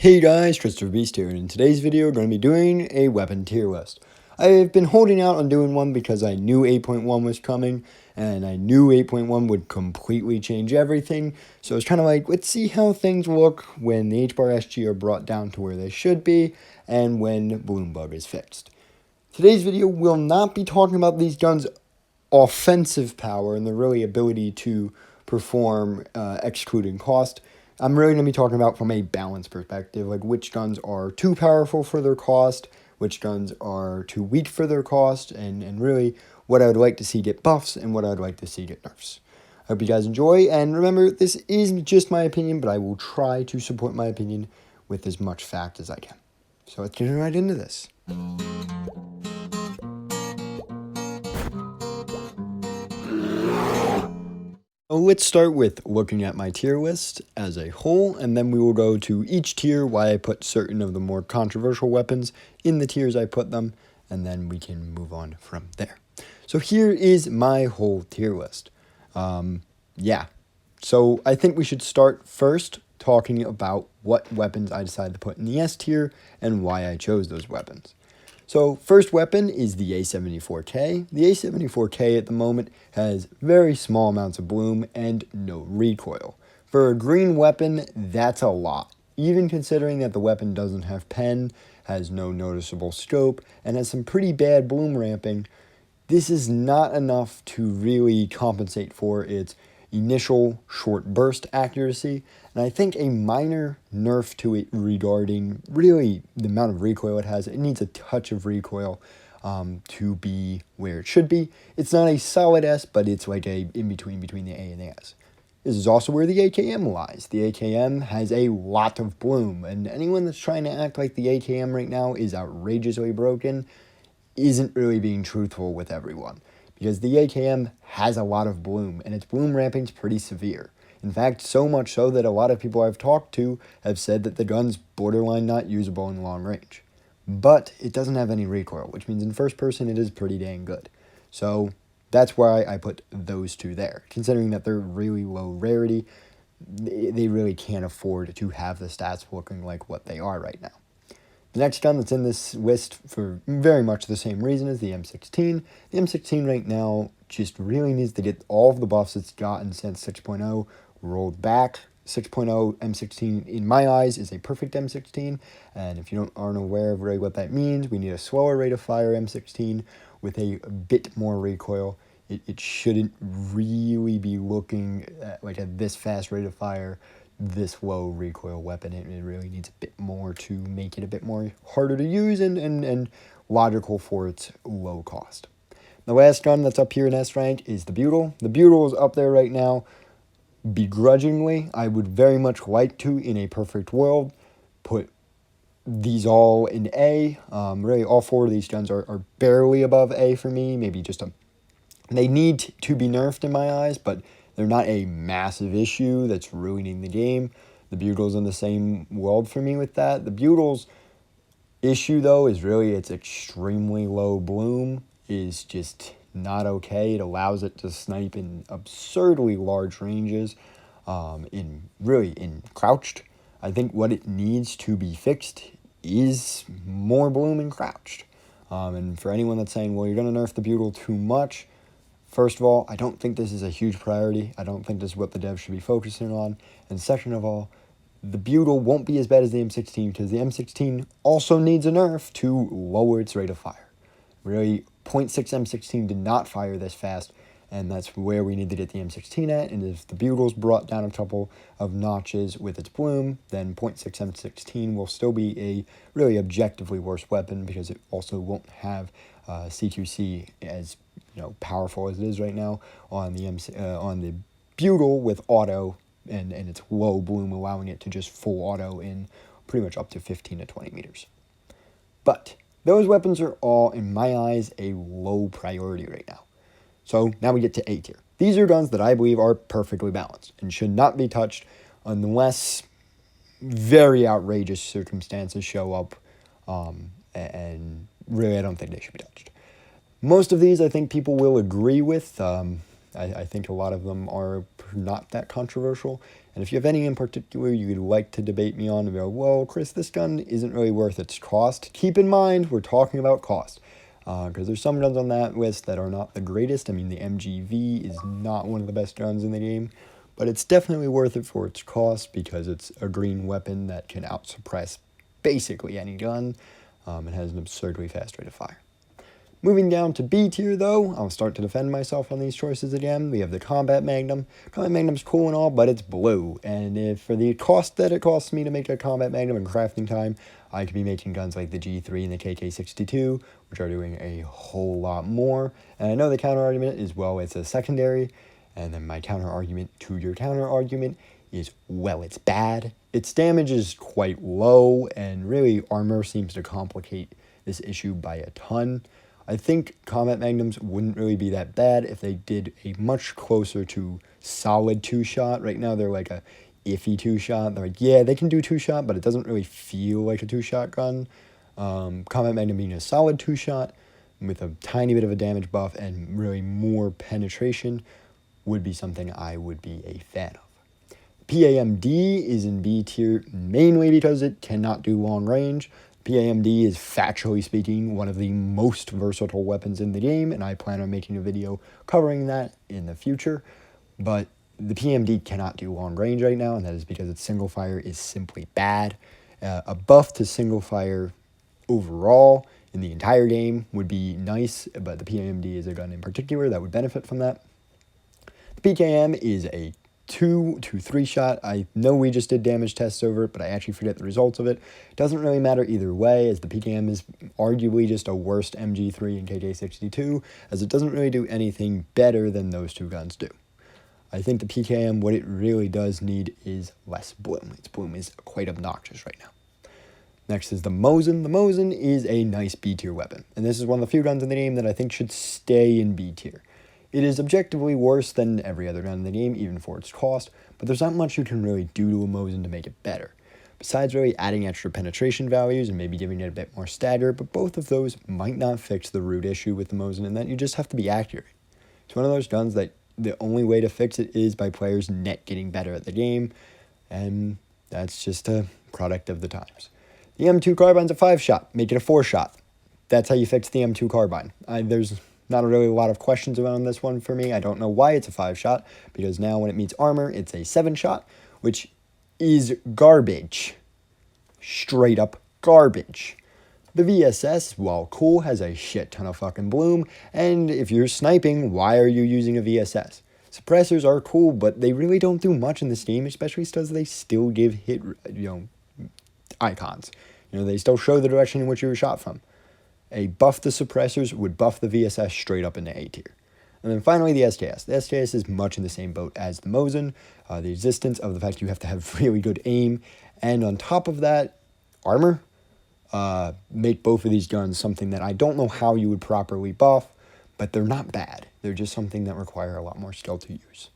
Hey guys, Christopher Beast here, and in today's video we're going to be doing a weapon tier list. I've been holding out on doing one because I knew 8.1 was coming, and I knew 8.1 would completely change everything, so it's kind of like, let's see how things look when the H-bar SG are brought down to where they should be, and when Bloom Bug is fixed. Today's video will not be talking about these guns' offensive power and their really ability to perform excluding cost. I'm really going to be talking about from a balance perspective, like which guns are too powerful for their cost, which guns are too weak for their cost, and really what I would like to see get buffs and what I would like to see get nerfs. I hope you guys enjoy, and remember, this isn't just my opinion, but I will try to support my opinion with as much fact as I can. So let's get right into this. Let's start with looking at my tier list as a whole, and then we will go to each tier, why I put certain of the more controversial weapons in the tiers I put them, and then we can move on from there. So here is my whole tier list. So I think we should start first talking about what weapons I decided to put in the S tier and why I chose those weapons. So first weapon is the A74K. The A74K at the moment has very small amounts of bloom and no recoil. For a green weapon, that's a lot. Even considering that the weapon doesn't have pen, has no noticeable scope, and has some pretty bad bloom ramping, this is not enough to really compensate for its initial short burst accuracy, and I think a minor nerf to it regarding really the amount of recoil it has. It needs a touch of recoil to be where it should be. It's not a solid S, but it's like a in-between between the A and the S. This is also where the AKM lies. The AKM has a lot of bloom, and anyone that's trying to act like the AKM right now is outrageously broken isn't really being truthful with everyone, because the AKM has a lot of bloom, and its bloom ramping is pretty severe. In fact, so much so that a lot of people I've talked to have said that the gun's borderline not usable in long range. But it doesn't have any recoil, which means in first person it is pretty dang good. So that's why I put those two there. Considering that they're really low rarity, they really can't afford to have the stats looking like what they are right now. The next gun that's in this list for very much the same reason is the M16. The M16 right now just really needs to get all of the buffs it's gotten since 6.0 rolled back. 6.0 M16, in my eyes, is a perfect M16, and if you aren't aware of really what that means, we need a slower rate of fire M16 with a bit more recoil. It shouldn't really be looking at this fast rate of fire, this low recoil weapon. It really needs a bit more to make it a bit more harder to use and logical for its low cost. The last gun that's up here in S rank is the Butyl. The Butyl is up there right now. Begrudgingly, I would very much like to, in a perfect world, put these all in A. Really, all four of these guns are barely above A for me. Maybe just they need to be nerfed in my eyes, but they're not a massive issue that's ruining the game. The Butyl's in the same world for me with that. The Butyl's issue, though, is really its extremely low bloom is just not okay. It allows it to snipe in absurdly large ranges, in crouched. I think what it needs to be fixed is more bloom and crouched. And for anyone that's saying, well, you're going to nerf the Butyl too much, first of all, I don't think this is a huge priority. I don't think this is what the devs should be focusing on. And second of all, the Butyl won't be as bad as the M16 because the M16 also needs a nerf to lower its rate of fire. Really, 0.6 M16 did not fire this fast, and that's where we need to get the M16 at. And if the Butyl's brought down a couple of notches with its bloom, then 0.6 M16 will still be a really objectively worse weapon because it also won't have C2C as powerful as it is right now on the Butyl with auto and its low bloom, allowing it to just full auto in pretty much up to 15 to 20 meters. But those weapons are all, in my eyes, a low priority right now. So now we get to A tier. These are guns that I believe are perfectly balanced and should not be touched unless very outrageous circumstances show up, and really I don't think they should be touched. Most of these I think people will agree with. I think a lot of them are not that controversial, And if you have any in particular you'd like to debate me on and go, well, Chris, this gun isn't really worth its cost, keep in mind we're talking about cost. Because there's some guns on that list that are not the greatest. I mean, the MGV is not one of the best guns in the game, but it's definitely worth it for its cost because it's a green weapon that can outsuppress basically any gun. It has an absurdly fast rate of fire. Moving down to B tier, though, I'll start to defend myself on these choices again. We have the Combat Magnum. Combat Magnum's cool and all, but it's blue. And if for the cost that it costs me to make a Combat Magnum in crafting time, I could be making guns like the G3 and the KK62, which are doing a whole lot more. And I know the counter-argument is, well, it's a secondary. And then my counter-argument to your counter-argument is, well, it's bad. Its damage is quite low, and really armor seems to complicate this issue by a ton. I think Combat Magnums wouldn't really be that bad if they did a much closer to solid two-shot. Right now they're like a iffy two-shot. They're like, yeah, they can do two-shot, but it doesn't really feel like a two-shot gun. Combat Magnum being a solid two-shot with a tiny bit of a damage buff and really more penetration would be something I would be a fan of. PAMD is in B tier mainly because it cannot do long range. PAMD is, factually speaking, one of the most versatile weapons in the game, and I plan on making a video covering that in the future. But the PAMD cannot do long range right now, and that is because its single fire is simply bad. A buff to single fire overall in the entire game would be nice, but the PAMD is a gun in particular that would benefit from that. The PKM is a 2 to 3 shot. I know we just did damage tests over it, but I actually forget the results of it. It doesn't really matter either way, as the PKM is arguably just a worse MG3 and KK62, as it doesn't really do anything better than those two guns do. I think the PKM, what it really does need is less bloom. Its bloom is quite obnoxious right now. Next is the Mosin. The Mosin is a nice B tier weapon, and this is one of the few guns in the game that I think should stay in B tier. It is objectively worse than every other gun in the game, even for its cost, but there's not much you can really do to a Mosin to make it better. Besides really adding extra penetration values and maybe giving it a bit more stagger, but both of those might not fix the root issue with the Mosin, and that you just have to be accurate. It's one of those guns that the only way to fix it is by players net getting better at the game, and that's just a product of the times. The M2 carbine's a 5-shot, make it a 4-shot. That's how you fix the M2 carbine. There's not really a lot of questions around this one for me. I don't know why it's a 5-shot, because now when it meets armor, it's a 7-shot, which is garbage. Straight up garbage. The VSS, while cool, has a shit ton of fucking bloom, and if you're sniping, why are you using a VSS? Suppressors are cool, but they really don't do much in this game, especially because they still give hit, icons. They still show the direction in which you were shot from. A buff the suppressors would buff the VSS straight up into A tier. And then finally the SKS. The SKS is much in the same boat as the Mosin. The existence of the fact you have to have really good aim, and on top of that, armor, make both of these guns something that I don't know how you would properly buff, but they're not bad. They're just something that require a lot more skill to use.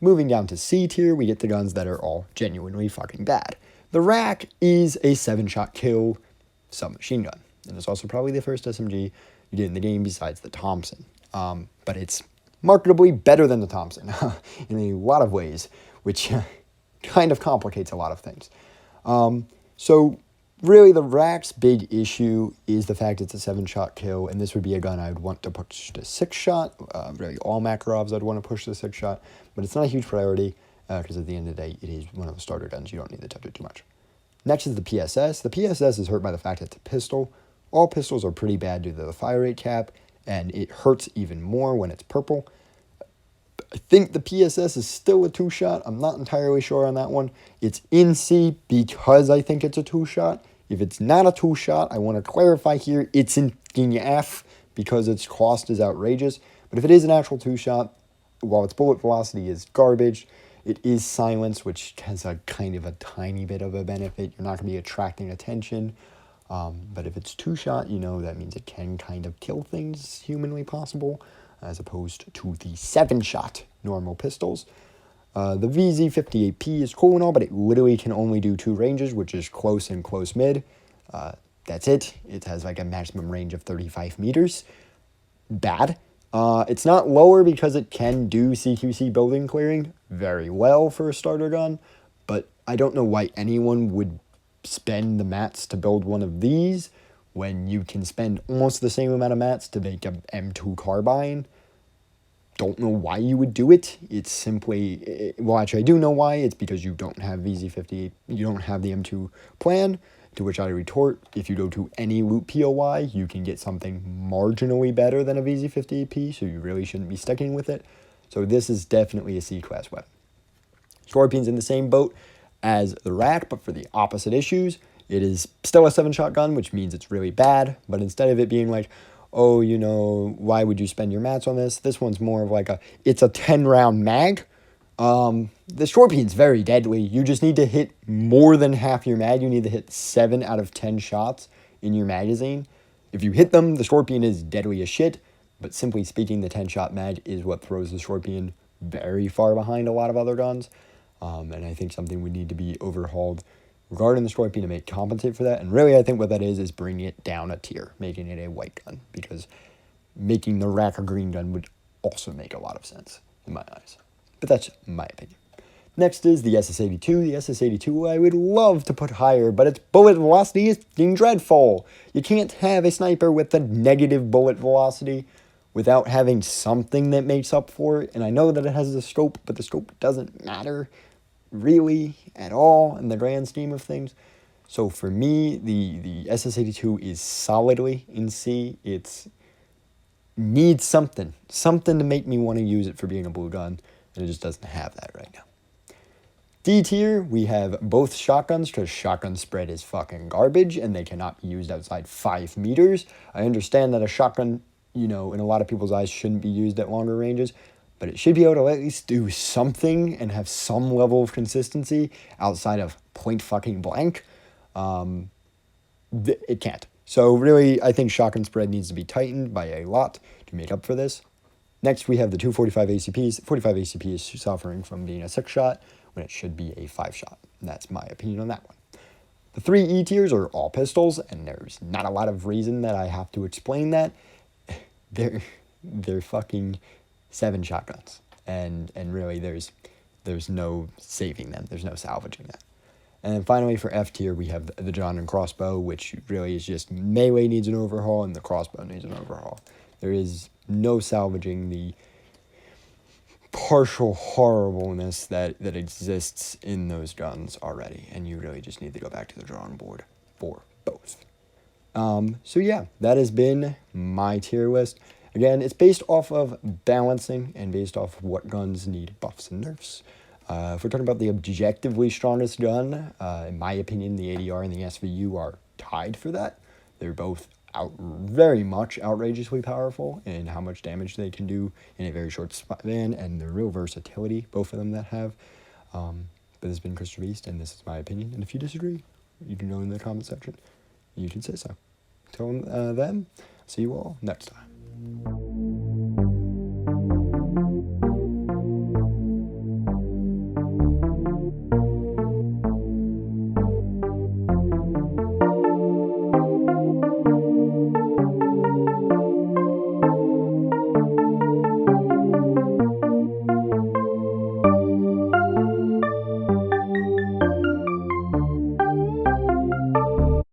Moving down to C tier, we get the guns that are all genuinely fucking bad. The Rack is a 7-shot kill submachine gun, and it's also probably the first SMG you did in the game besides the Thompson. But it's marketably better than the Thompson in a lot of ways, which kind of complicates a lot of things. So really the Rack's big issue is the fact it's a 7-shot kill, and this would be a gun I'd want to push to 6-shot. Really all Makarovs I'd want to push to 6-shot, but it's not a huge priority because at the end of the day, it is one of the starter guns. You don't need to touch it too much. Next is the PSS. The PSS is hurt by the fact that it's a pistol. All pistols are pretty bad due to the fire rate cap, and it hurts even more when it's purple. I think the PSS is still a 2-shot. I'm not entirely sure on that one. It's in C because I think it's a 2-shot. If it's not a 2-shot, I want to clarify here, it's in F because its cost is outrageous. But if it is an actual 2-shot, while its bullet velocity is garbage, it is silence, which has a kind of a tiny bit of a benefit. You're not going to be attracting attention. But if it's 2-shot, that means it can kind of kill things humanly possible, as opposed to the 7-shot normal pistols. The VZ58P is cool and all, but it literally can only do 2 ranges, which is close and close mid. That's it. It has like a maximum range of 35 meters. Bad. It's not lower because it can do CQC building clearing. very well for a starter gun, but I don't know why anyone would spend the mats to build one of these when you can spend almost the same amount of mats to make a M2 carbine. Don't know why you would do it. It's simply, well, actually, I do know why. It's because you don't have VZ58, you don't have the M2 plan, to which I retort, if you go to any loot POI, you can get something marginally better than a VZ58P, so you really shouldn't be sticking with it. So this is definitely a C-class weapon. Scorpion's in the same boat as the Rack, but for the opposite issues. It is still a 7-shot gun, which means it's really bad, but instead of it being like, oh, you know, why would you spend your mats on this? This one's more of like it's a 10-round mag. The Scorpion's very deadly. You just need to hit more than half your mag. You need to hit 7 out of 10 shots in your magazine. If you hit them, the Scorpion is deadly as shit, but simply speaking, the 10-shot mag is what throws the Scorpion very far behind a lot of other guns. And I think something would need to be overhauled regarding the Scorpion to make compensate for that. And really, I think what that is bringing it down a tier, making it a white gun, because making the Rack a green gun would also make a lot of sense in my eyes. But that's my opinion. Next is the SS-82. The SS-82 I would love to put higher, but its bullet velocity is fucking dreadful. You can't have a sniper with a negative bullet velocity without having something that makes up for it. And I know that it has a scope, but the scope doesn't matter really at all in the grand scheme of things. So for me, the SS-82 is solidly in C. It needs something to make me want to use it for being a blue gun, and it just doesn't have that right now. D tier, we have both shotguns, because shotgun spread is fucking garbage, and they cannot be used outside 5 meters. I understand that a shotgun, you know, in a lot of people's eyes, shouldn't be used at longer ranges, but it should be able to at least do something and have some level of consistency outside of point fucking blank. It can't. So really, I think shotgun spread needs to be tightened by a lot to make up for this. Next, we have the 245 ACPs. 45 ACP is suffering from being a 6-shot when it should be a 5-shot. And that's my opinion on that one. The 3 E tiers are all pistols, and there's not a lot of reason that I have to explain that. They're fucking 7 shotguns, and really there's no saving them. There's no salvaging that. And then finally for F tier, we have the John and crossbow, which really is just melee needs an overhaul and the crossbow needs an overhaul. There is no salvaging the partial horribleness that exists in those guns already, and you really just need to go back to the drawing board for both. So yeah, that has been my tier list. Again, it's based off of balancing and based off what guns need buffs and nerfs. If we're talking about the objectively strongest gun, in my opinion, the ADR and the SVU are tied for that. They're both very much outrageously powerful in how much damage they can do in a very short span, and the real versatility, both of them that have. But this has been Christopher Beast, and this is my opinion. And if you disagree, you can know in the comment section. You can say so. Till then, see you all next time.